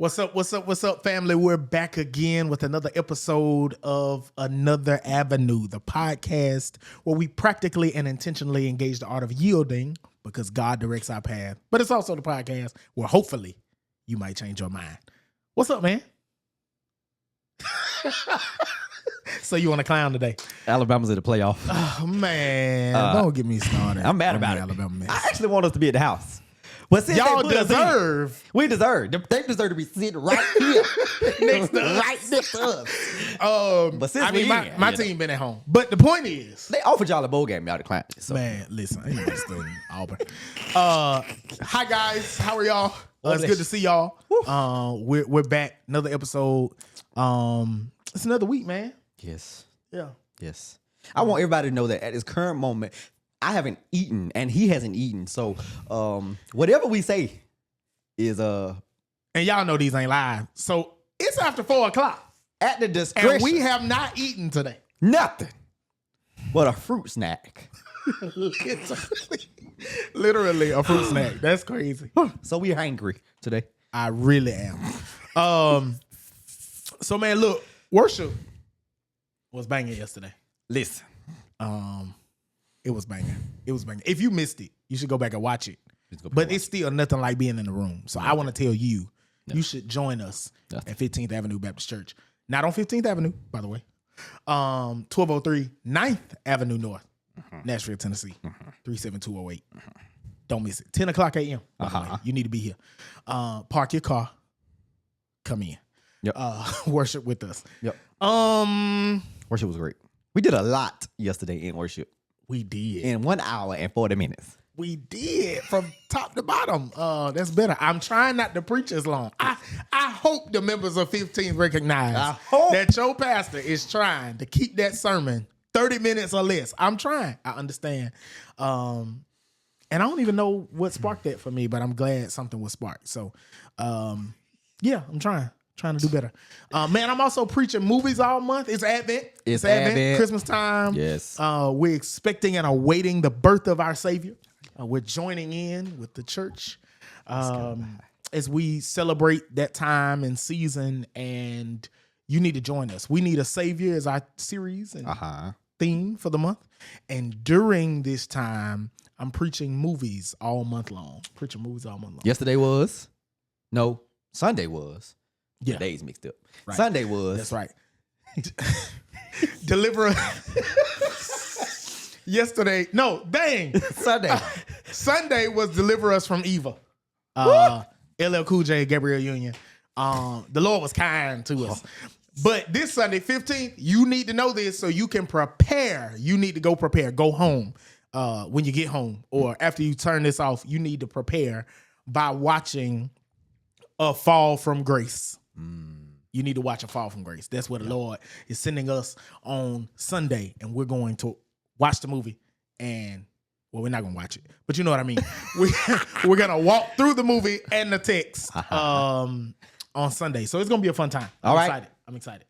What's up? What's up? What's up, family? We're back again with another episode of Another Avenue, the podcast where we practically and intentionally engage the art of yielding because God directs our path. But it's also the podcast where hopefully you might change your mind. What's up, man? So you want to clown today? Alabama's in the playoff. Oh, man. Don't get me started. I'm mad about it. Alabama mess. I actually want us to be at the house. But since Y'all they put us deserve. we deserve. They deserve to be sitting right here. Next to us. Right next to us. But since my team been at home. But the point is, they offered y'all a bowl game, y'all declined it. So. man, listen, I ain't interested in Auburn. Hi guys, how are y'all? It's good to see y'all. We're back, another episode. It's another week, man. Yes. Yeah. Yes. I want everybody to know that at this current moment, I haven't eaten and he hasn't eaten. So whatever we say is and y'all know these ain't live. So it's after 4:00 at the discretion. and we have not eaten today. Nothing but a fruit snack. Literally a fruit snack. That's crazy. So we're hungry today. I really am. So man, look, worship was banging yesterday. Listen. It was banging. It was banging. If you missed it, you should go back and watch it. But it's still nothing like being in the room. So I want to tell you, you should join us at 15th Avenue Baptist Church. Not on 15th Avenue, by the way. 1203 9th Avenue North, Nashville, Tennessee, 37208. Don't miss it. 10 o'clock a.m. by the way. You need to be here. Park your car. Come in. Yep. Worship with us. Yep. Worship was great. We did a lot yesterday in worship. We did. In 1 hour and 40 minutes. We did from top to bottom. That's better. I'm trying not to preach as long. I hope the members of 15 recognize that your pastor is trying to keep that sermon 30 minutes or less. I'm trying. I understand. And I don't even know what sparked that for me, but I'm glad something was sparked. So, yeah, I'm trying to do better. Man, I'm also preaching movies all month. It's Advent. It's Advent. Christmas time. Yes. We're expecting and awaiting the birth of our Savior. We're joining in with the church as we celebrate that time and season, and you need to join us. We Need a Savior is our series and theme for the month. And during this time, I'm preaching movies all month long. Yesterday was? No, Sunday was. Yeah. Days mixed up. Right. Sunday was. That's right. Deliver. Yesterday. No, dang. Sunday. Sunday was Deliver Us from Evil. LL Cool J, Gabrielle Union. The Lord was kind to us. But this Sunday, 15th, you need to know this so you can prepare. You need to go prepare. Go home when you get home. Or after you turn this off, you need to prepare by watching A Fall from Grace. You need to watch A Fall from Grace. That's what the Lord is sending us on Sunday. And we're going to watch the movie. And, well, we're not going to watch it. But you know what I mean. We're going to walk through the movie and the text on Sunday. So it's going to be a fun time. I'm excited.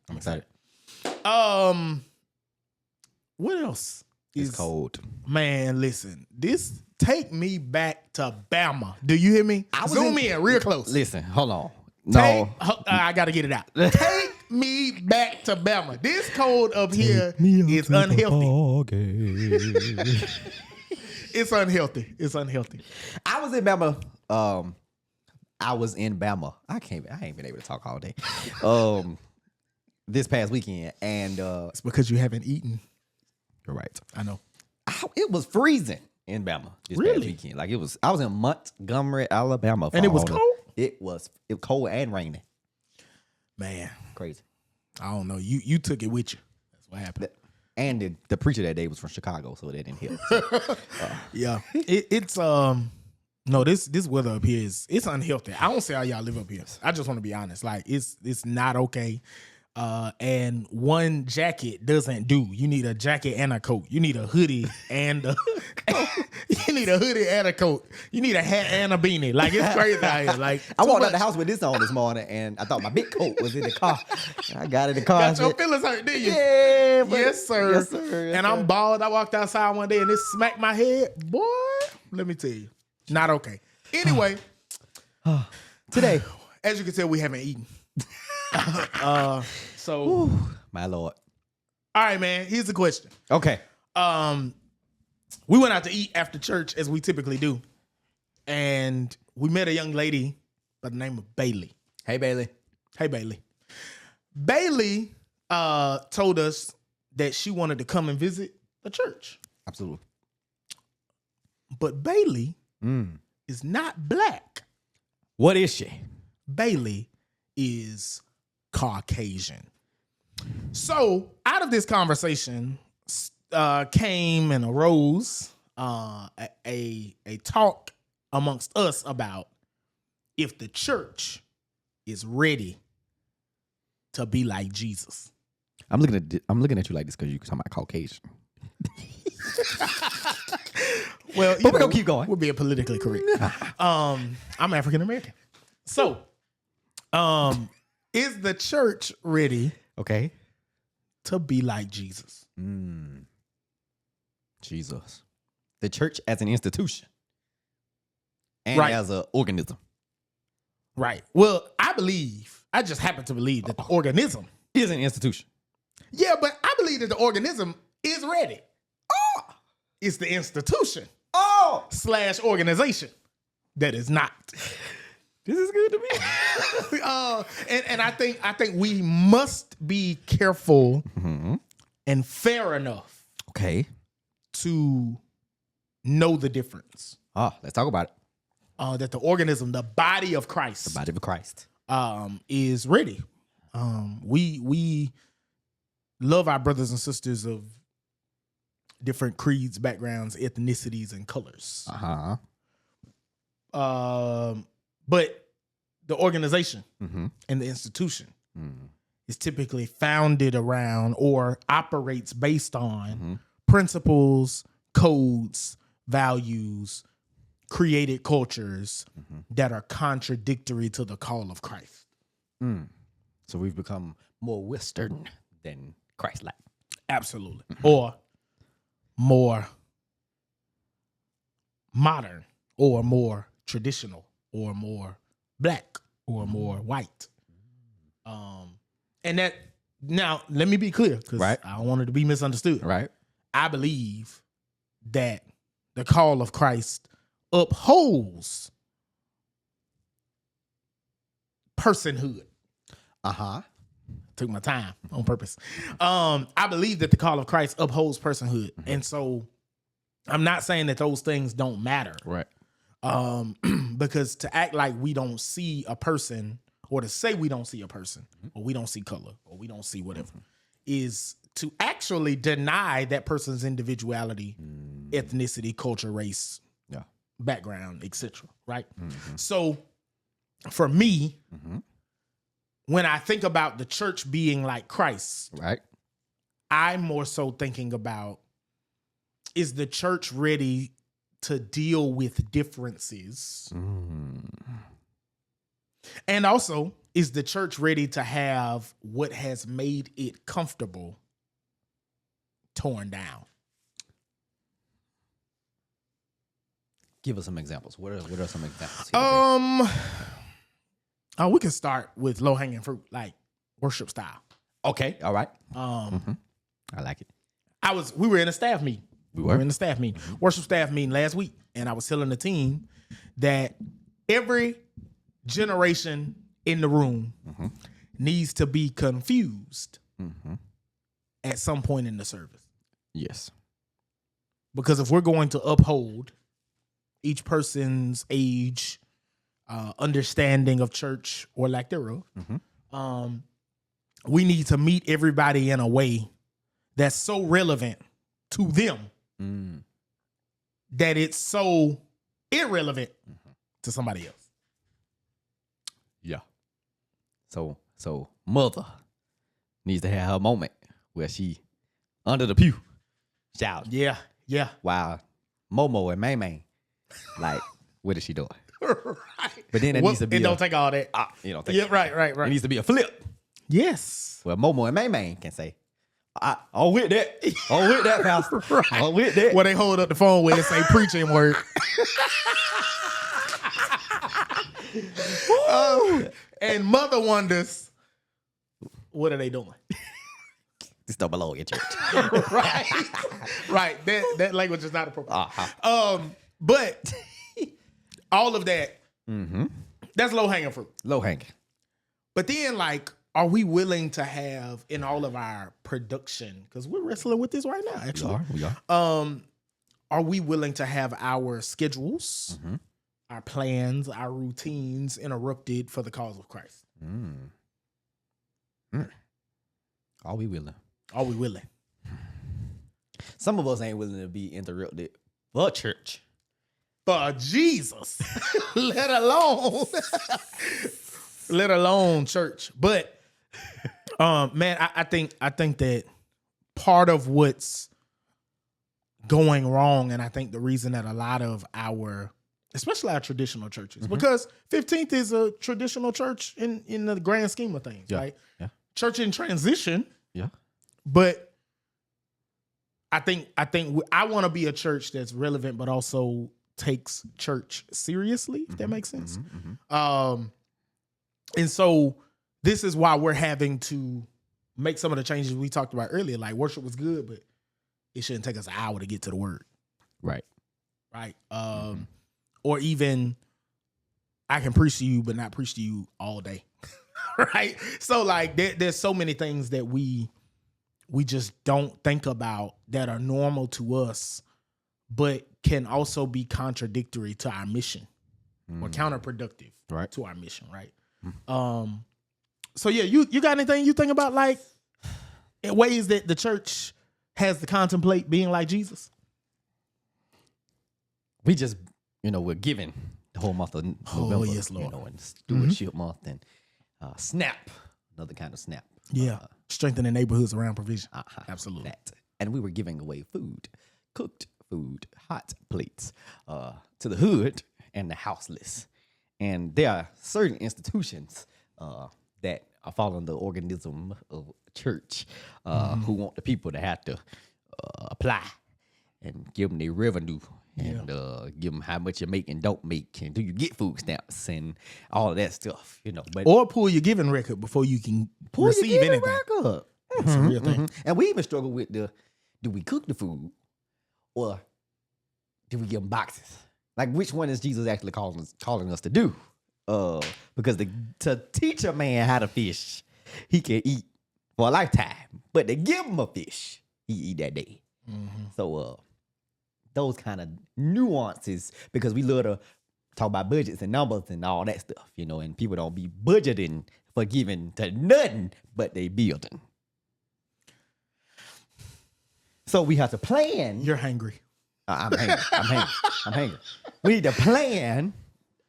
What else? It's cold. Man, listen. This take me back to Bama. Do you hear me? Zoom in real close. Listen, hold on. I got to get it out. Take me back to Bama. This cold up here is unhealthy. It's unhealthy. I was in Bama. I ain't been able to talk all day. This past weekend, and it's because you haven't eaten. You're right. I know. It was freezing in Bama this past weekend. Like I was in Montgomery, Alabama, and it was cold. It was cold and raining. Man, crazy. I don't know. You took it with you. That's what happened. And the preacher that day was from Chicago, so that didn't help. So, yeah, it's no, this weather up here it's unhealthy. I don't say how y'all live up here. I just want to be honest. Like it's not okay. And one jacket doesn't do. You need a jacket and a coat. You need a hoodie and you need a hoodie and a coat. You need a hat and a beanie. Like it's crazy out here. Like I walked out the house with this on this morning, and I thought my big coat was in the car. I got in the car. Got your feelings hurt, did you? Yeah, yes, sir. Yes, sir. Yes, and I'm bald. I walked outside one day and it smacked my head. Boy, let me tell you, not okay. Anyway, today as you can tell, we haven't eaten. So, Whew, my Lord. all right, man. Here's the question. Okay. We went out to eat after church as we typically do, and we met a young lady by the name of Bailey. Hey, Bailey. Hey, Bailey. Bailey told us that she wanted to come and visit the church, Absolutely. but Bailey is not black. What is she? Bailey is Caucasian. So out of this conversation came and arose a talk amongst us about if the church is ready to be like Jesus. I'm looking at you like this because you're talking about Caucasian. Well, But we're gonna keep going. We're being politically correct. I'm African American. So, is the church ready Okay. to be like Jesus? Jesus. The church as an institution and Right. as an organism Right. Well, I just happen to believe that the organism. is an institution. Yeah, but I believe that the organism is ready. Oh, it's the institution Oh, / organization that is not. this is good to me. And I think we must be careful and fair enough Okay. to know the difference. Let's talk about it. That the organism, the body of Christ, The body of Christ. is ready. We love our brothers and sisters of different creeds, backgrounds, ethnicities, and colors. Uh-huh. But the organization and the institution is typically founded around or operates based on principles, codes, values, created cultures that are contradictory to the call of Christ. So we've become more Western than Christ-like. Absolutely. Or more modern, or more traditional, or more black, or more white. And that, now, let me be clear, because Right. I don't want it to be misunderstood. Right. I believe that the call of Christ upholds personhood. Uh-huh. Took my time on purpose. I believe that the call of Christ upholds personhood. And so I'm not saying that those things don't matter. Right. Because to act like we don't see a person, or to say we don't see a person, or we don't see color, or we don't see whatever, is to actually deny that person's individuality, ethnicity, culture, race, Yeah. background, etc. Right? So for me, when I think about the church being like Christ, Right. I'm more so thinking about, is the church ready to deal with differences? And also, is the church ready to have what has made it comfortable torn down? Give us some examples. What are some examples? We can start with low hanging fruit, like worship style. Okay. All right. I like it. We were in a staff meeting. We were in a staff meeting, worship staff meeting last week, and I was telling the team that every generation in the room needs to be confused at some point in the service. Yes. Because if we're going to uphold each person's age, understanding of church or lack thereof, we need to meet everybody in a way that's so relevant to them that it's so irrelevant to somebody else. Yeah. So mother needs to have her moment where she under the pew shout. Yeah. Wow. Momo and May May. Like, what is she doing? Right. But then it needs to be it don't take all that. Yeah, right. It needs to be a flip. Yes. Well, Momo and May May can say, I'm with that. I'm with that, Pastor. Right. I'm with that. Where they hold up the phone where it say preaching word. And mother wonders, what are they doing? This don't belong in church. Right. Right. That language is not appropriate. Uh-huh. But all of that, that's low hanging fruit. Low hanging. But then, like, are we willing to have in all of our production? Because we're wrestling with this right now, actually. We are. Are we willing to have our schedules, our plans, our routines interrupted for the cause of Christ? Are we willing? Are we willing? Some of us ain't willing to be interrupted for church. For Jesus, let alone church. But man, I think that part of what's going wrong, and I think the reason that a lot of especially our traditional churches, because 15th is a traditional church in the grand scheme of things, right? Yeah. Church in transition. Yeah. But I think I want to be a church that's relevant, but also takes church seriously, if that makes sense. And so this is why we're having to make some of the changes we talked about earlier. Like, worship was good, but it shouldn't take us an hour to get to the word. Right. Right. Or even I can preach to you, but not preach to you all day. Right. So like there's so many things that we just don't think about that are normal to us, but can also be contradictory to our mission or counterproductive to our mission. Right. So yeah, you got anything you think about, like, in ways that the church has to contemplate being like Jesus? We just, we're giving the whole month of November. Yes, Lord. And Stewardship month and SNAP, another kind of SNAP. Yeah. Strengthening neighborhoods around provision. Absolutely. That. And we were giving away food, cooked food, hot plates to the hood and the houseless. And there are certain institutions that are following the organism of church who want the people to have to apply and give them their revenue and give them how much you make and don't make, and do you get food stamps and all of that stuff, But or pull your giving record before you can receive anything. Record. It's a real thing. And we even struggle with do we cook the food or do we give them boxes? Like, which one is Jesus actually calling us to do? Because to teach a man how to fish, he can eat for a lifetime. But to give him a fish, he eat that day. So those kind of nuances, because we love to talk about budgets and numbers and all that stuff, and people don't be budgeting for giving to nothing, but they building. So we have to plan. You're hungry. I'm hangry. We need to plan.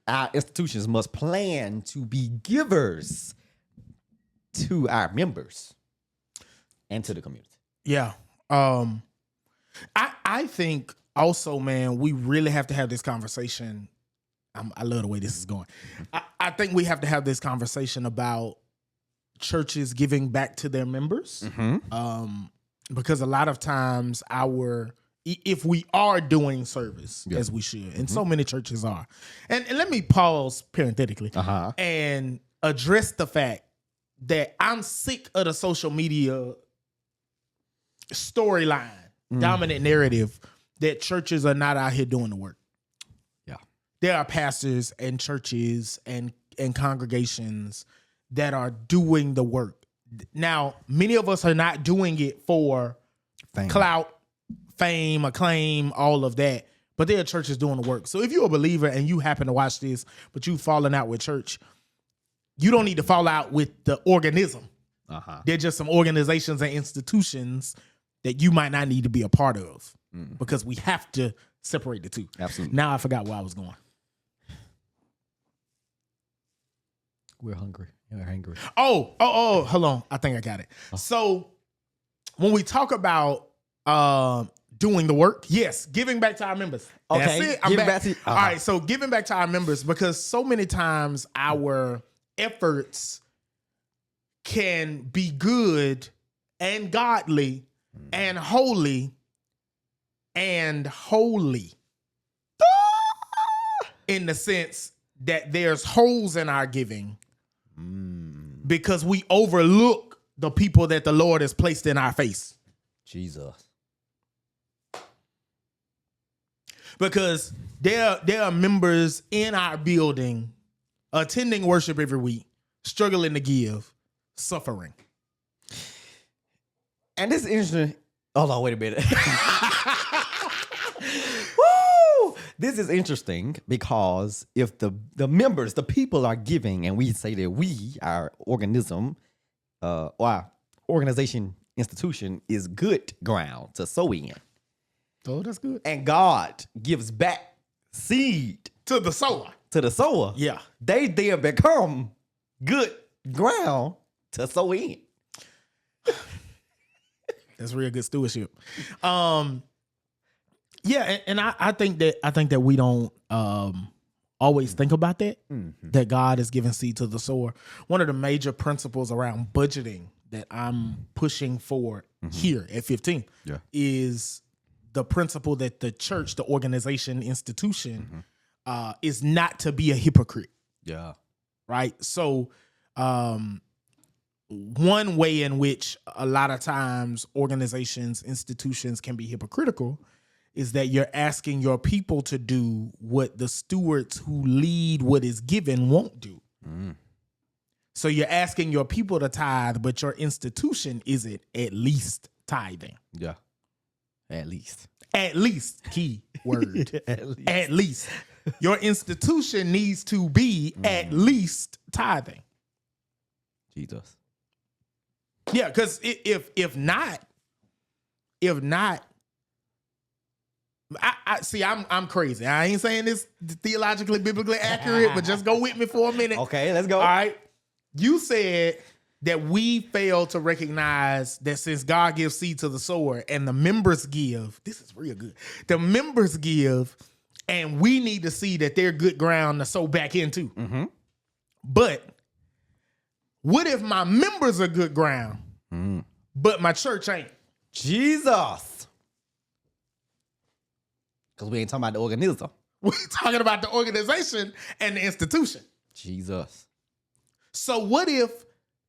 Our institutions must plan to be givers to our members and to the community. Yeah. I think also, man, we really have to have this conversation. I love the way this is going. I think we have to have this conversation about churches giving back to their members. Because a lot of times if we are doing service as we should, and so many churches are, and let me pause parenthetically and address the fact that I'm sick of the social media storyline, dominant narrative that churches are not out here doing the work. Yeah, there are pastors and churches and congregations that are doing the work. Now, many of us are not doing it for clout, fame, acclaim, all of that. But there are churches doing the work. So if you're a believer and you happen to watch this, but you've fallen out with church, you don't need to fall out with the organism. They're just some organizations and institutions that you might not need to be a part of because we have to separate the two. Absolutely. Now I forgot where I was going. We're hungry. We're hungry. Oh, hold on. I think I got it. So when we talk about doing the work, yes, giving back to our members. Okay. That's it. I'm back. All right, so giving back to our members, because so many times our efforts can be good and godly and holy in the sense that there's holes in our giving because we overlook the people that the Lord has placed in our face. Jesus. Because there are members in our building attending worship every week, struggling to give, suffering. And this is interesting. Hold on, wait a minute. Woo! This is interesting because if the members, the people are giving, and we say that we, our organism, or our organization, institution, is good ground to sow in. Oh, that's good. And God gives back seed To the sower. to the sower. Yeah. They then become good ground to sow in. That's real good stewardship. Yeah, and I think that we don't always think about that. That God is giving seed to the sower. One of the major principles around budgeting that I'm pushing for here at 15 is the principle that the church, the organization, institution, is not to be a hypocrite. Yeah. Right? So one way in which a lot of times organizations, institutions can be hypocritical is that you're asking your people to do what the stewards who lead what is given won't do. So you're asking your people to tithe, but your institution isn't at least tithing. Yeah. At least. At least, key word. At least. At least. Your institution needs to be at least tithing. Jesus. Yeah, because if not, I see. I'm crazy. I ain't saying this theologically, biblically accurate, but just go with me for a minute. Okay, let's go. All right. You said that we fail to recognize that since God gives seed to the sower and the members give, this is real good. The members give, and we need to see that they're good ground to sow back into. But what if my members are good ground, but my church ain't? Jesus. Because we ain't talking about the organism. We're talking about the organization and the institution. Jesus. So what if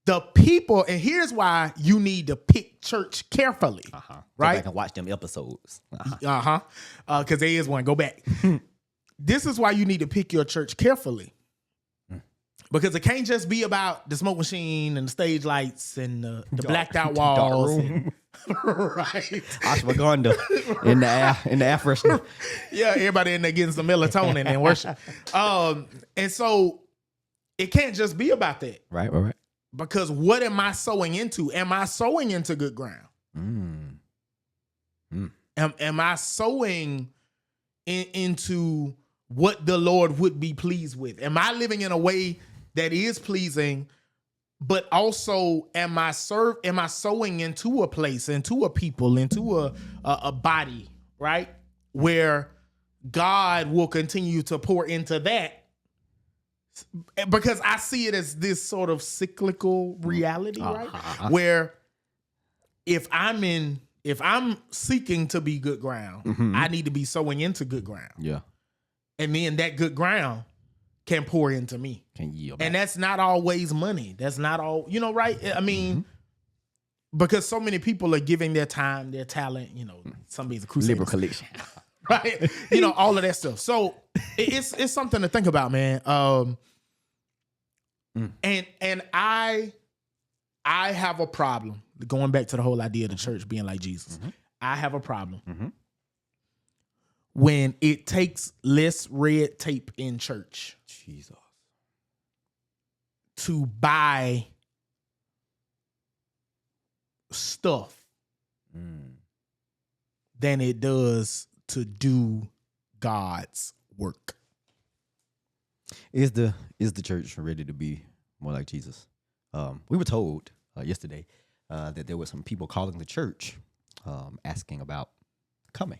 the people, and here's why you need to pick church carefully, Go right? back and watch them episodes. Because there is one. Go back. This is why you need to pick your church carefully. Because it can't just be about the smoke machine and the stage lights and the blacked out walls. Right. Ashwagandha in the air freshener. Yeah, everybody in there getting some melatonin and worship. And so it can't just be about that. Right. Because what am I sowing into? Am I sowing into good ground? Am I sowing into what the Lord would be pleased with? Am I living in a way that is pleasing, but also am I sowing into a place, into a people, into a body, right? Where God will continue to pour into that. Because I see it as this sort of cyclical reality, right? Where if I'm seeking to be good ground, I need to be sowing into good ground. Yeah. And then that good ground can pour into me. Can yield. And that's not always money. That's not all, right? I mean, because so many people are giving their time, their talent, somebody's a crusader. Liberal collection. Right? All of that stuff. So it's something to think about, man. And I have a problem, going back to the whole idea of the church being like Jesus. I have a problem when it takes less red tape in church Jesus. to buy stuff than it does to do God's work. Is the church ready to be more like Jesus? We were told yesterday that there were some people calling the church asking about coming.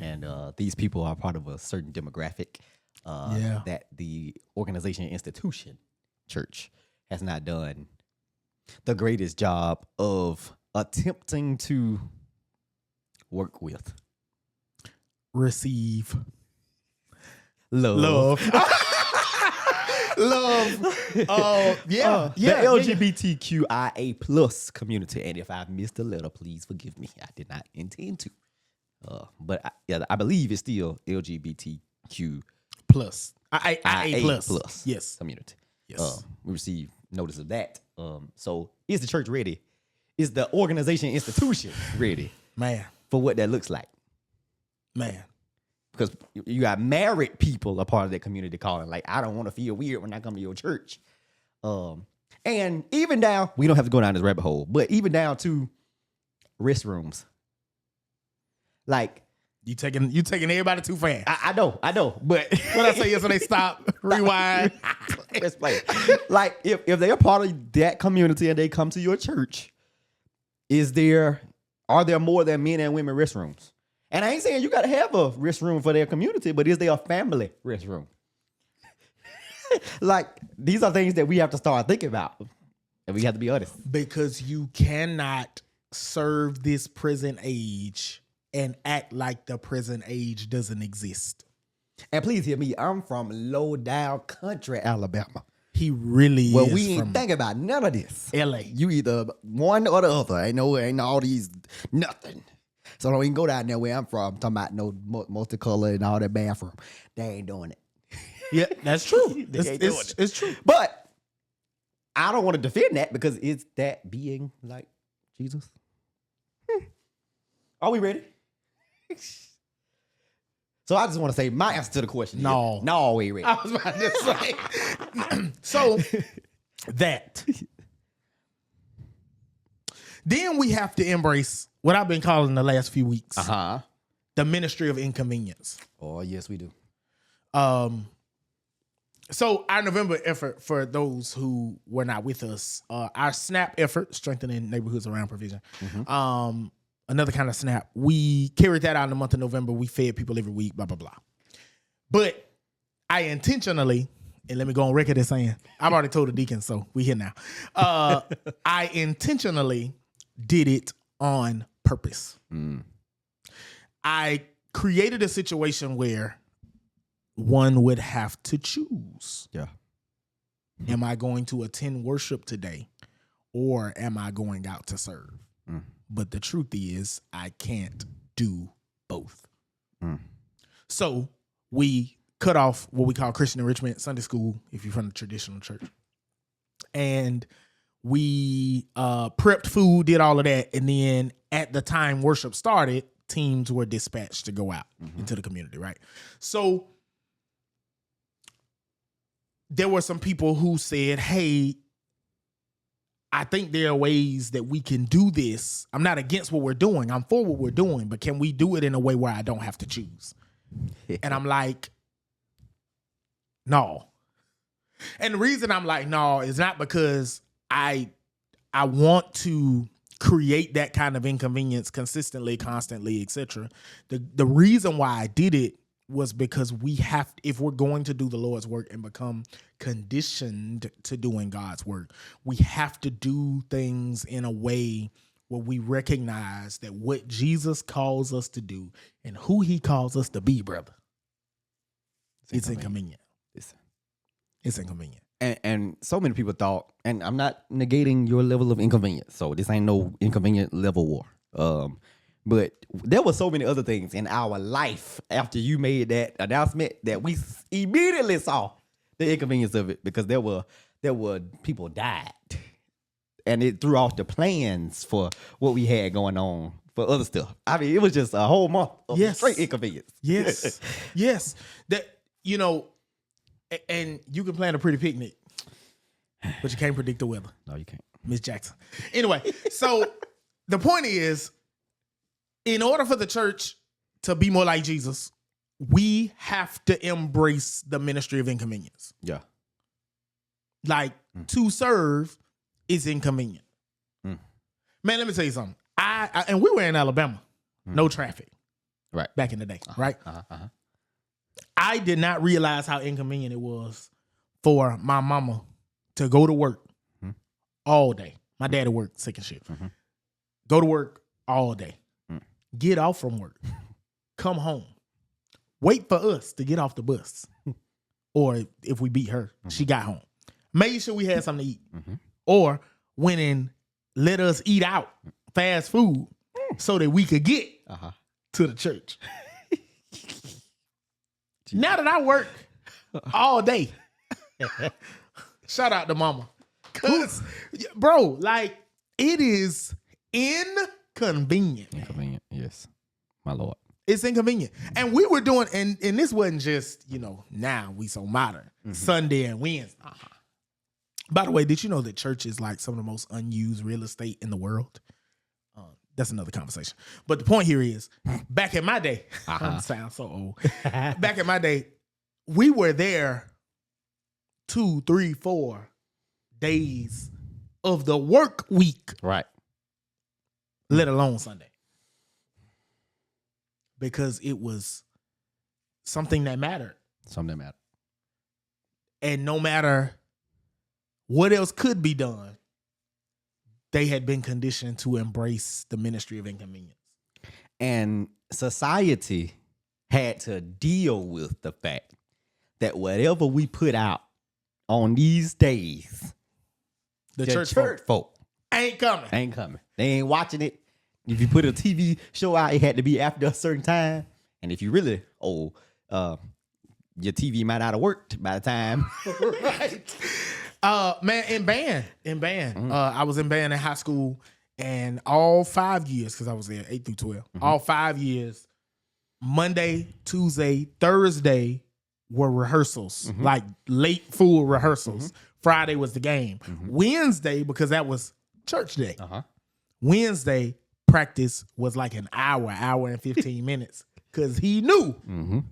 And these people are part of a certain demographic that the organization institution church has not done the greatest job of attempting to work with. Receive. love. Love. Yeah. The LGBTQIA plus community. And if I missed a letter, please forgive me. I did not intend to. But I believe it's still LGBTQ Plus. IA plus. Yes. community. Yes. We received notice of that. So is the church ready? Is the organization institution ready Man. for what that looks like? Man. Because you got married people a part of that community calling, like, I don't want to feel weird when I come to your church. And even down, we don't have to go down this rabbit hole, but even down to restrooms. Like, You taking everybody too fast. I know, but What I say yesterday, stop, rewind. let's play. Like, if they're a part of that community and they come to your church, are there more than men and women restrooms? And I ain't saying you got to have a restroom for their community, but is there a family restroom? Like, these are things that we have to start thinking about. And we have to be honest. Because you cannot serve this present age and act like the present age doesn't exist. And please hear me. I'm from low down country, Alabama. He really Well, is we ain't from thinking about none of this. LA. You either one or the other. Ain't all these nothing. So don't even go down there where I'm from. Talking about no multicolor and all that bathroom. They ain't doing it. Yeah, that's true. They ain't doing it. It's true. But I don't want to defend that because it's that being like Jesus. Are we ready? So I just want to say my answer to the question. No. No, we ready. I was about to say. So that. Then we have to embrace what I've been calling the last few weeks. The ministry of inconvenience. Oh, yes, we do. So our November effort, for those who were not with us, our SNAP effort, strengthening neighborhoods around provision. Another kind of SNAP. We carried that out in the month of November. We fed people every week, blah, blah, blah. But I intentionally, and let me go on record as saying, I've already told the deacon, so we here now. I intentionally did it on purpose. I created a situation where one would have to choose. Yeah. Am I going to attend worship today, or am I going out to serve? But the truth is, I can't do both. So we cut off what we call Christian enrichment Sunday school, if you're from the traditional church. And we prepped food, did all of that. And then at the time worship started, teams were dispatched to go out into the community, right? So there were some people who said, hey, I think there are ways that we can do this. I'm not against what we're doing. I'm for what we're doing, but can we do it in a way where I don't have to choose? And I'm like, no. And the reason I'm like, no, is not because I want to create that kind of inconvenience consistently, constantly, etc. The reason why I did it was because we have, if we're going to do the Lord's work and become conditioned to doing God's work, we have to do things in a way where we recognize that what Jesus calls us to do and who he calls us to be, brother, it's inconvenient. It's inconvenient. And so many people thought, and I'm not negating your level of inconvenience, so this ain't no inconvenient level war. But there were so many other things in our life after you made that announcement that we immediately saw the inconvenience of it, because there were people died, and it threw off the plans for what we had going on for other stuff. I mean, it was just a whole month of straight inconvenience. Yes, yes. That, you know, and you can plan a pretty picnic, but you can't predict the weather. No, you can't, Miss Jackson. Anyway, so the point is, in order for the church to be more like Jesus, we have to embrace the ministry of inconvenience. Yeah. Like, to serve is inconvenient. Man, let me tell you something. And we were in Alabama. No traffic. Right. Back in the day, right? I did not realize how inconvenient it was for my mama to go to work all day. My daddy worked second shift. Go to work all day. Get off from work, come home, wait for us to get off the bus. Or if we beat her, she got home. Made sure we had something to eat. Or went and let us eat out fast food so that we could get to the church. Now that I work all day, shout out to mama. Cause, bro, like, it is inconvenient. Inconvenient, yes. My Lord. It's inconvenient. And we were doing, and this wasn't just, now we so modern. Sunday and Wednesday. By the way, did you know that church is like some of the most unused real estate in the world? That's another conversation. But the point here is, back in my day, I sound so old. Back in my day, we were there 2, 3, 4 days of the work week. Right. Let alone Sunday. Because it was something that mattered. Something that mattered. And no matter what else could be done, they had been conditioned to embrace the ministry of inconvenience. And society had to deal with the fact that whatever we put out on these days, The church church folk ain't coming. ain't coming. They ain't watching it. If you put a TV show out, it had to be after a certain time. And if you really old, your TV might not have worked by the time. Right. Man, in band. I was in band in high school, and all 5 years, because I was there 8 through 12, all 5 years, Monday, Tuesday, Thursday were rehearsals, like late full rehearsals. Friday was the game. Wednesday, because that was church day. Wednesday practice was like an hour and 15 minutes, because he knew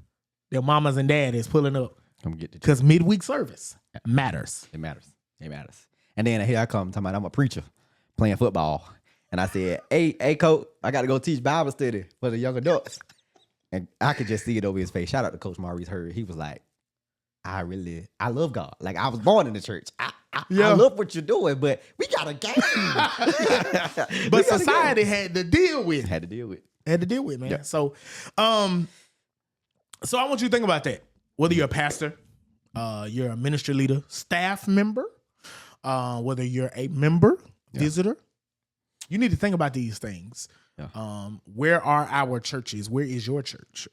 their mamas and daddies pulling up. Come get the Because midweek service matters. It matters. It matters. And then here I come talking about I'm a preacher playing football. And I said, hey, coach, I got to go teach Bible study for the young adults. And I could just see it over his face. Shout out to Coach Maurice Hurd. He was like, I love God. Like, I was born in the church. I love what you're doing, but we got a game. But society had to deal with. Had to deal with, man. Yeah. So I want you to think about that. Whether you're a pastor, you're a ministry leader, staff member, whether you're a member, visitor, you need to think about these things. Yeah. Where are our churches? Where is your church?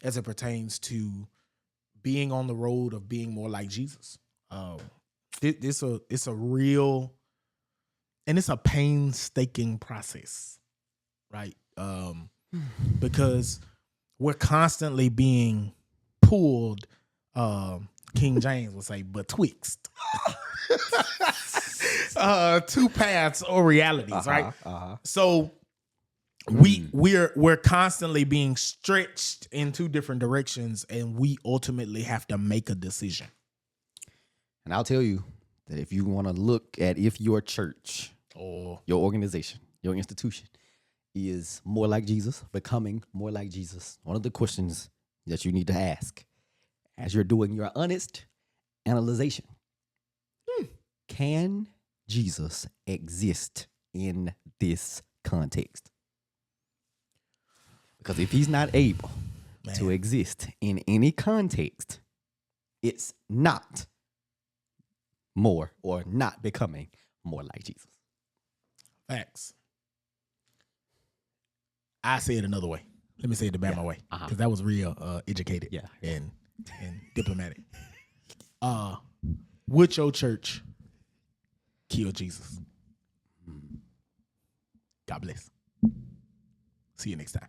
As it pertains to being on the road of being more like Jesus. It's a real, and it's a painstaking process, right? Because we're constantly being pulled, King James would say, betwixt two paths or realities, right? So we're constantly being stretched in two different directions, and we ultimately have to make a decision. And I'll tell you that if you want to look at if your church or your organization, your institution is more like Jesus, becoming more like Jesus, one of the questions that you need to ask as you're doing your honest analyzation, can Jesus exist in this context? Because if he's not able to exist in any context, it's not more or not becoming more like Jesus. Facts. I say it another way. Let me say it the Bama way, because that was real educated and diplomatic. Would your church kill Jesus? God bless. See you next time.